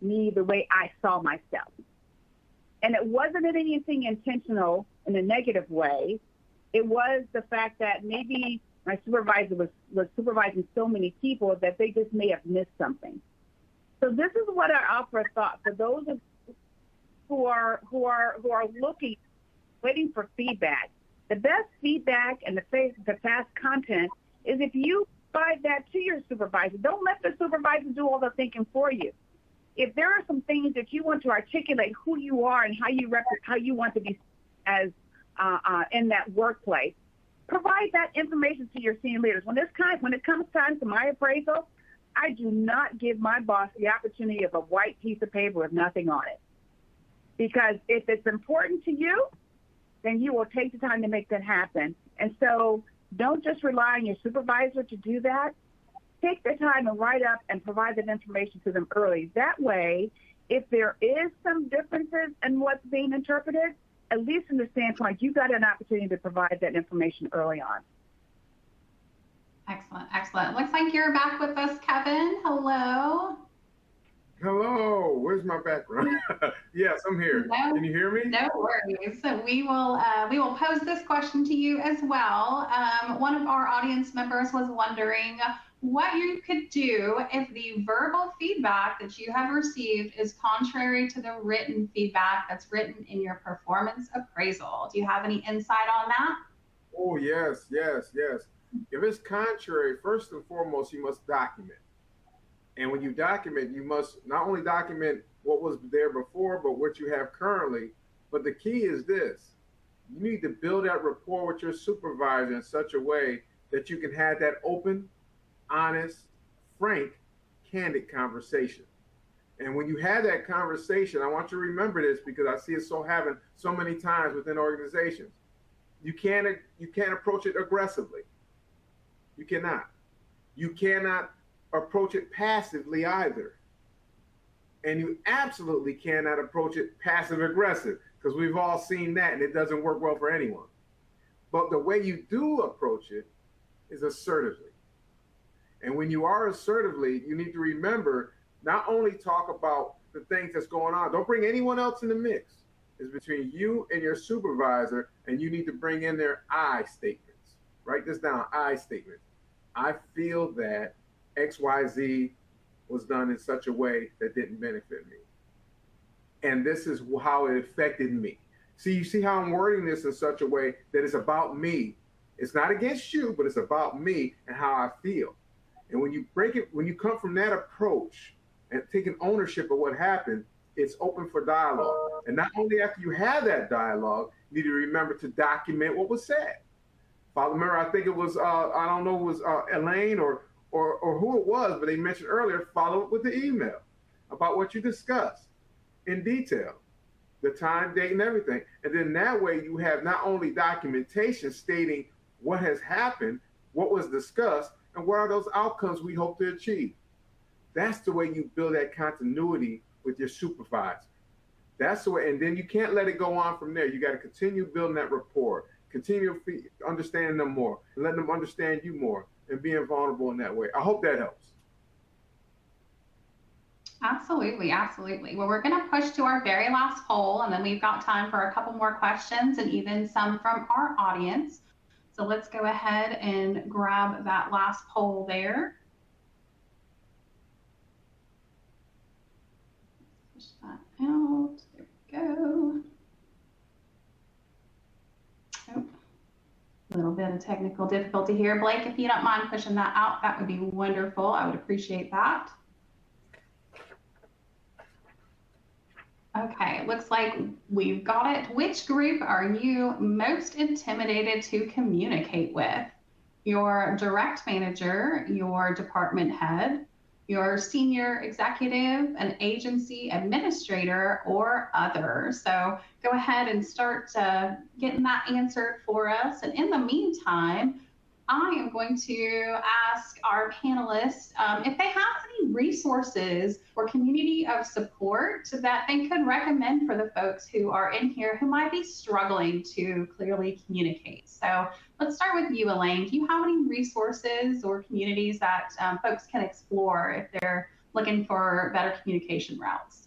E: me the way I saw myself. And it wasn't anything intentional in a negative way. It was the fact that maybe my supervisor was supervising so many people that they just may have missed something. So this is what I offer a thought for those who are looking, waiting for feedback. The best feedback and the fast content is if you provide that to your supervisor. Don't let the supervisor do all the thinking for you. If there are some things that you want to articulate who you are and how you want to be as in that workplace, provide that information to your senior leaders. When it comes time to my appraisal, I do not give my boss the opportunity of a white piece of paper with nothing on it. Because if it's important to you, then you will take the time to make that happen. And so don't just rely on your supervisor to do that. Take the time to write up and provide that information to them early. That way, if there is some differences in what's being interpreted, at least from the standpoint, you got an opportunity to provide that information early on.
A: Excellent, excellent. Looks like you're back with us, Kevin. Hello.
B: Hello, where's my background? Yes, I'm here.
A: No,
B: can you hear me?
A: No worries. So we will pose this question to you as well. One of our audience members was wondering what you could do if the verbal feedback that you have received is contrary to the written feedback that's written in your performance appraisal. Do you have any insight on that?
B: Oh, yes. If it's contrary, first and foremost, you must document. And when you document, you must not only document what was there before, but what you have currently. But the key is this: you need to build that rapport with your supervisor in such a way that you can have that open, honest, frank, candid conversation. And when you have that conversation, I want you to remember this because I see it happen so many times within organizations. You can't approach it aggressively. You cannot. You cannot approach it passively either. And you absolutely cannot approach it passive aggressive, because we've all seen that and it doesn't work well for anyone. But the way you do approach it is assertively. And when you are assertively, you need to remember not only talk about the things that's going on, don't bring anyone else in the mix. It's between you and your supervisor, and you need to bring in their I statements. Write this down, I statement. I feel that XYZ was done in such a way that didn't benefit me. And this is how it affected me. See, you see how I'm wording this in such a way that it's about me. It's not against you, but it's about me and how I feel. And when you break it, when you come from that approach and taking ownership of what happened, it's open for dialogue. And not only after you have that dialogue, you need to remember to document what was said. Remember, I think it was, I don't know, it was Elaine or who it was, but they mentioned earlier, follow up with the email about what you discussed in detail, the time, date, and everything. And then that way you have not only documentation stating what has happened, what was discussed, and what are those outcomes we hope to achieve. That's the way you build that continuity with your supervisor. That's the way, and then you can't let it go on from there. You got to continue building that rapport, continue understanding them more, and letting them understand you more, and being vulnerable in that way. I hope that helps.
A: Absolutely, absolutely. Well, we're going to push to our very last poll, and then we've got time for a couple more questions and even some from our audience. So let's go ahead and grab that last poll there. Push that out. There we go. Oh, a little bit of technical difficulty here. Blake, if you don't mind pushing that out, that would be wonderful. I would appreciate that. Okay, it looks like we've got it. Which group are you most intimidated to communicate with? Your direct manager, your department head, your senior executive, an agency administrator, or other? So go ahead and start getting that answered for us. And in the meantime, I am going to ask our panelists if they have any resources or community of support that they could recommend for the folks who are in here who might be struggling to clearly communicate. So let's start with you, Elaine. Do you have any resources or communities that folks can explore if they're looking for better communication routes?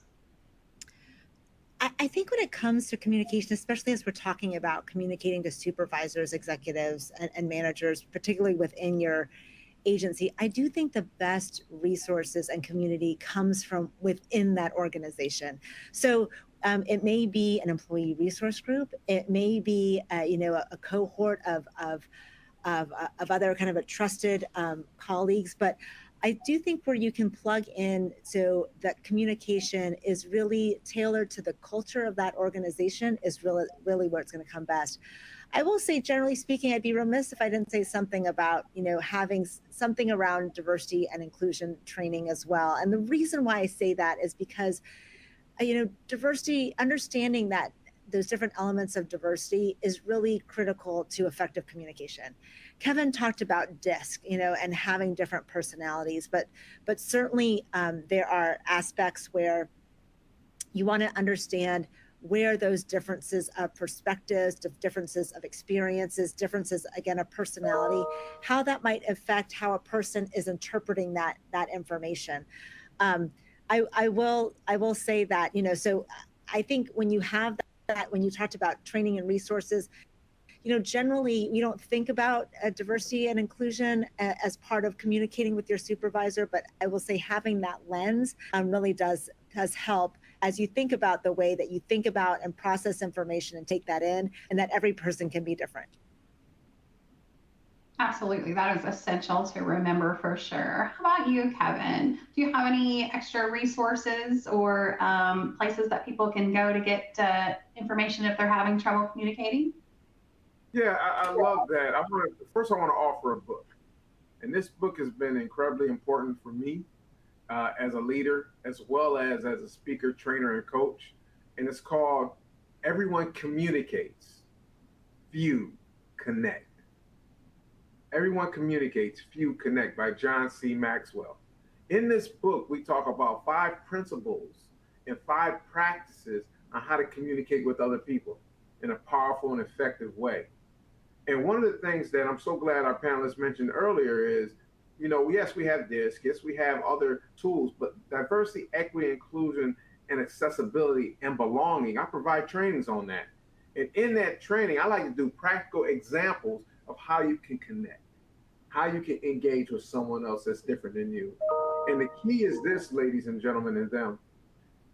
C: I think when it comes to communication, especially as we're talking about communicating to supervisors, executives, and managers, particularly within your agency, I do think the best resources and community comes from within that organization. So it may be an employee resource group. It may be, a cohort of other kind of a trusted colleagues, but I do think where you can plug in so that communication is really tailored to the culture of that organization is really where it's going to come best. I will say, generally speaking, I'd be remiss if I didn't say something about, having something around diversity and inclusion training as well. And the reason why I say that is because, diversity, understanding that those different elements of diversity is really critical to effective communication. Kevin talked about DISC, and having different personalities, but certainly there are aspects where you want to understand where those differences of perspectives, differences of experiences, differences, again, of personality, how that might affect how a person is interpreting that information. I will say that, so I think when you have that, when you talked about training and resources, generally we don't think about diversity and inclusion as part of communicating with your supervisor, but I will say having that lens really does help as you think about the way that you think about and process information and take that in, and that every person can be different.
A: Absolutely, that is essential to remember for sure. How about you, Kevin? Do you have any extra resources or places that people can go to get information if they're having trouble communicating?
B: Yeah, I love that. First, I want to offer a book. And this book has been incredibly important for me as a leader, as well as a speaker, trainer, and coach. And it's called Everyone Communicates, Few Connect. Everyone Communicates, Few Connect by John C. Maxwell. In this book, we talk about 5 principles and 5 practices on how to communicate with other people in a powerful and effective way. And one of the things that I'm so glad our panelists mentioned earlier is yes, we have DISC, yes, we have other tools, but diversity, equity, inclusion, and accessibility and belonging, I provide trainings on that. And in that training, I like to do practical examples of how you can connect, how you can engage with someone else that's different than you. And the key is this, ladies and gentlemen, and them,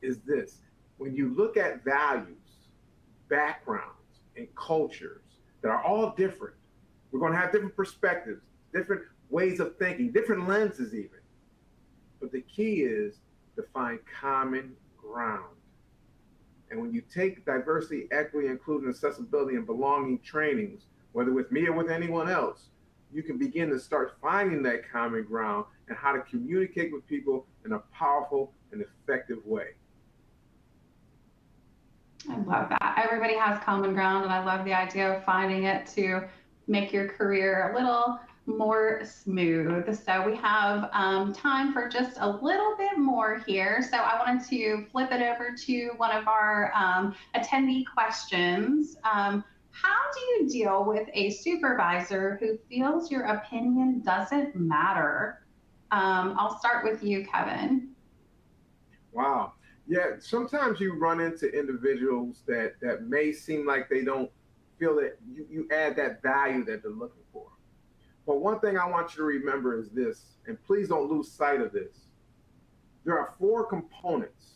B: is this. When you look at values, backgrounds, and cultures that are all different, we're going to have different perspectives, different ways of thinking, different lenses even. But the key is to find common ground. And when you take diversity, equity, inclusion, accessibility, and belonging trainings, whether with me or with anyone else, you can begin to start finding that common ground and how to communicate with people in a powerful and effective way.
A: I love that. Everybody has common ground, and I love the idea of finding it to make your career a little more smooth. So we have time for just a little bit more here. So I wanted to flip it over to one of our attendee questions. How do you deal with a supervisor who feels your opinion doesn't matter? I'll start with you, Kevin.
B: Wow. Yeah, sometimes you run into individuals that may seem like they don't feel that you add that value that they're looking for. But one thing I want you to remember is this, and please don't lose sight of this. There are 4 components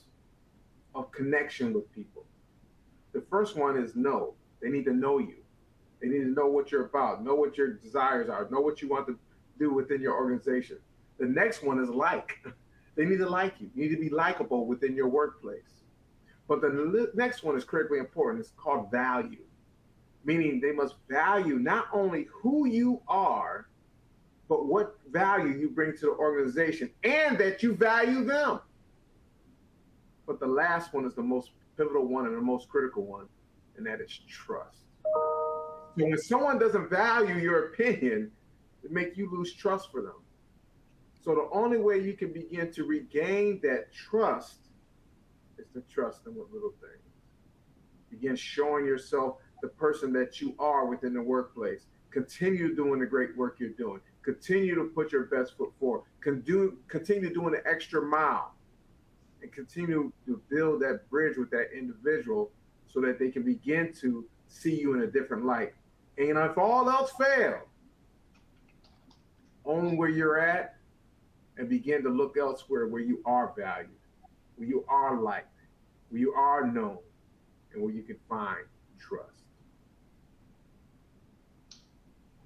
B: of connection with people. The first one is know. They need to know you. They need to know what you're about, know what your desires are, know what you want to do within your organization. The next one is like. They need to like you. You need to be likable within your workplace. But the next one is critically important. It's called value, meaning they must value not only who you are, but what value you bring to the organization and that you value them. But the last one is the most pivotal one and the most critical one, and that is trust. So when someone doesn't value your opinion, it makes you lose trust for them. So the only way you can begin to regain that trust is to trust them with little things. Begin showing yourself the person that you are within the workplace. Continue doing the great work you're doing. Continue to put your best foot forward. Continue doing the extra mile. And continue to build that bridge with that individual so that they can begin to see you in a different light. And if all else fails, own where you're at and begin to look elsewhere where you are valued, where you are liked, where you are known, and where you can find trust.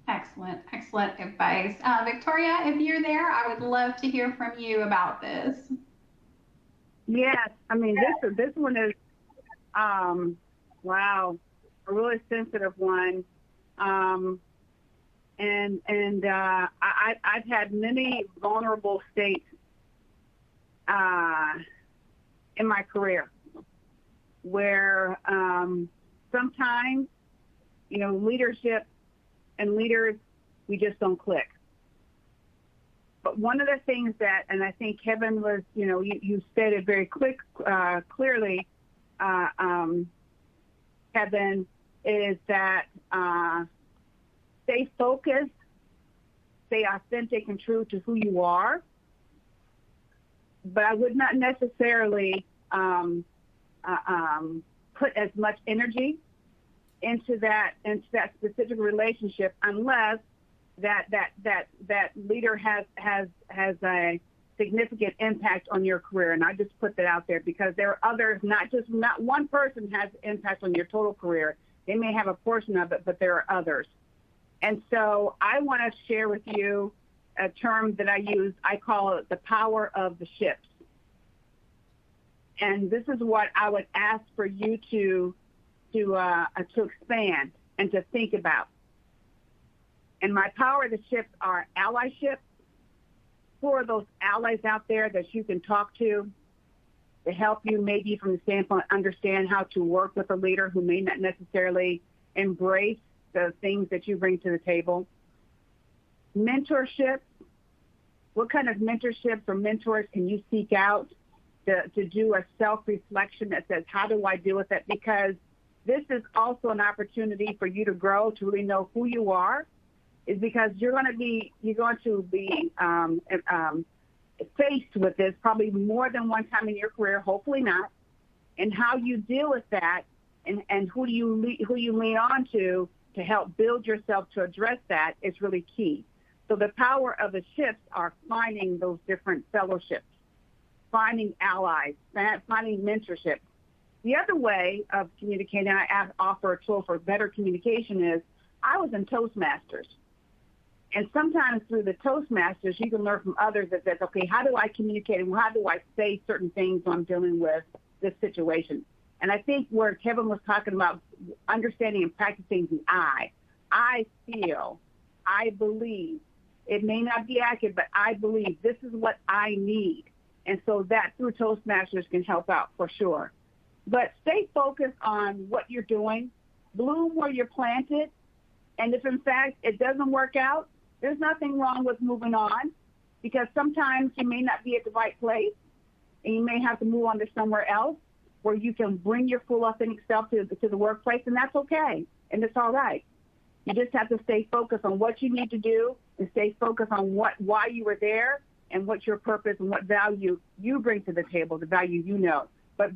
A: Excellent, excellent advice. Victoria, if you're there, I would love to hear from you about this.
E: Yes, I mean, this one is, wow, a really sensitive one. I've had many vulnerable states in my career where sometimes, leadership and leaders, we just don't click. But one of the things that, and I think Kevin was, you stated very clearly, Kevin, is that stay focused, stay authentic and true to who you are. But I would not necessarily put as much energy into that specific relationship unless that leader has a significant impact on your career. And I just put that out there because there are others, not one person has impact on your total career. They may have a portion of it, but there are others. And so I want to share with you a term that I use. I call it the power of the ships. And this is what I would ask for you to expand and to think about. And my power of the ships are allyship. Who are those allies out there that you can talk to help you, maybe from the standpoint, understand how to work with a leader who may not necessarily embrace the things that you bring to the table? Mentorship. What kind of mentorships or mentors can you seek out to do a self-reflection that says, how do I deal with that? Because this is also an opportunity for you to grow, to really know who you are is because you're going to be faced with this probably more than one time in your career, hopefully not, and how you deal with that and who you lean on to help build yourself to address that is really key. So the power of the shifts are finding those different fellowships, finding allies, finding mentorship. The other way of communicating, I offer a tool for better communication, is I was in Toastmasters. And sometimes through the Toastmasters, you can learn from others that says, okay, how do I communicate and how do I say certain things when I'm dealing with this situation? And I think where Kevin was talking about understanding and practicing the I feel, I believe, it may not be accurate, but I believe this is what I need. And so that through Toastmasters can help out for sure. But stay focused on what you're doing, bloom where you're planted. And if in fact it doesn't work out, there's nothing wrong with moving on, because sometimes you may not be at the right place and you may have to move on to somewhere else where you can bring your full authentic self to the workplace, and that's okay. And it's all right. You just have to stay focused on what you need to do and stay focused on why you were there and what's your purpose and what value you bring to the table, the value you know. But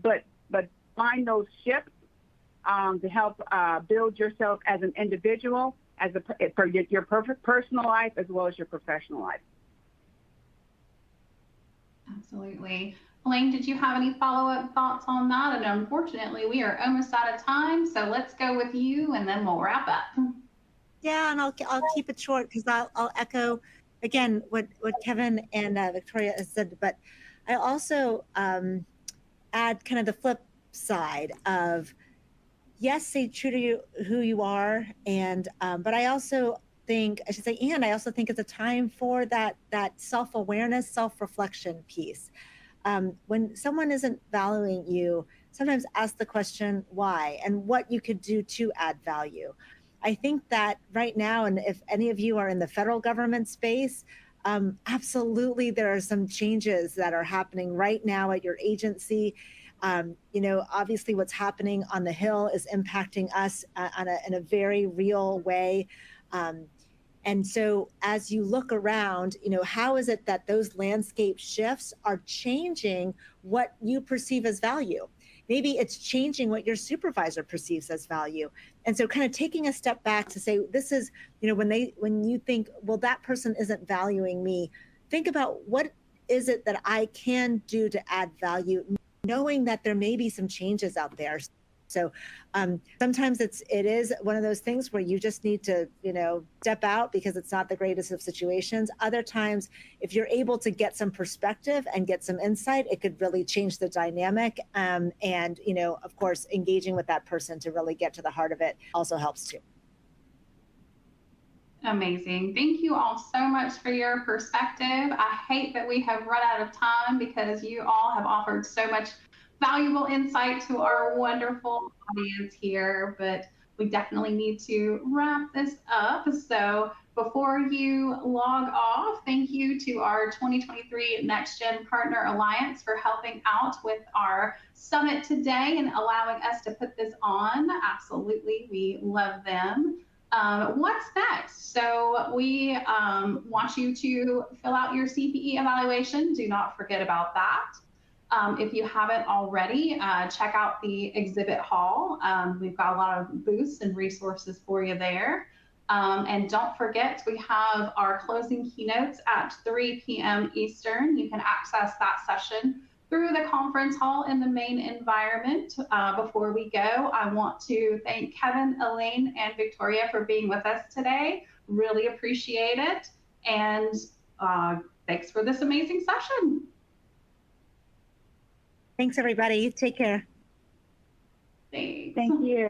E: find those shifts to help build yourself as an individual, for your perfect personal life as well as your professional life.
A: Absolutely. Elaine, did you have any follow-up thoughts on that? And unfortunately, we are almost out of time, so let's go with you and then we'll wrap up.
C: Yeah, and I'll keep it short because I'll echo again what Kevin and Victoria has said, but I also add kind of the flip side of, yes, stay true to who you are, and but I also think it's a time for that self-awareness, self-reflection piece. When someone isn't valuing you, sometimes ask the question why and what you could do to add value. I think that right now, and if any of you are in the federal government space, absolutely there are some changes that are happening right now at your agency. Obviously what's happening on the Hill is impacting us in a very real way. And so as you look around, how is it that those landscape shifts are changing what you perceive as value? Maybe it's changing what your supervisor perceives as value. And so kind of taking a step back to say, this is, when you think, well, that person isn't valuing me, think about what is it that I can do to add value, knowing that there may be some changes out there. So sometimes it is one of those things where you just need to, step out because it's not the greatest of situations. Other times, if you're able to get some perspective and get some insight, it could really change the dynamic. And, of course, engaging with that person to really get to the heart of it also helps too.
A: Amazing. Thank you all so much for your perspective. I hate that we have run out of time because you all have offered so much valuable insight to our wonderful audience here, but we definitely need to wrap this up. So before you log off, thank you to our 2023 NextGen Partner Alliance for helping out with our summit today and allowing us to put this on. Absolutely, we love them. What's next? So we want you to fill out your CPE evaluation. Do not forget about that. If you haven't already, check out the exhibit hall. We've got a lot of booths and resources for you there. And don't forget, we have our closing keynotes at 3 p.m. Eastern. You can access that session through the conference hall in the main environment. Before we go, I want to thank Kevin, Elaine, and Victoria for being with us today. Really appreciate it. And thanks for this amazing session.
C: Thanks, everybody. Take care.
A: Thanks.
E: Thank you.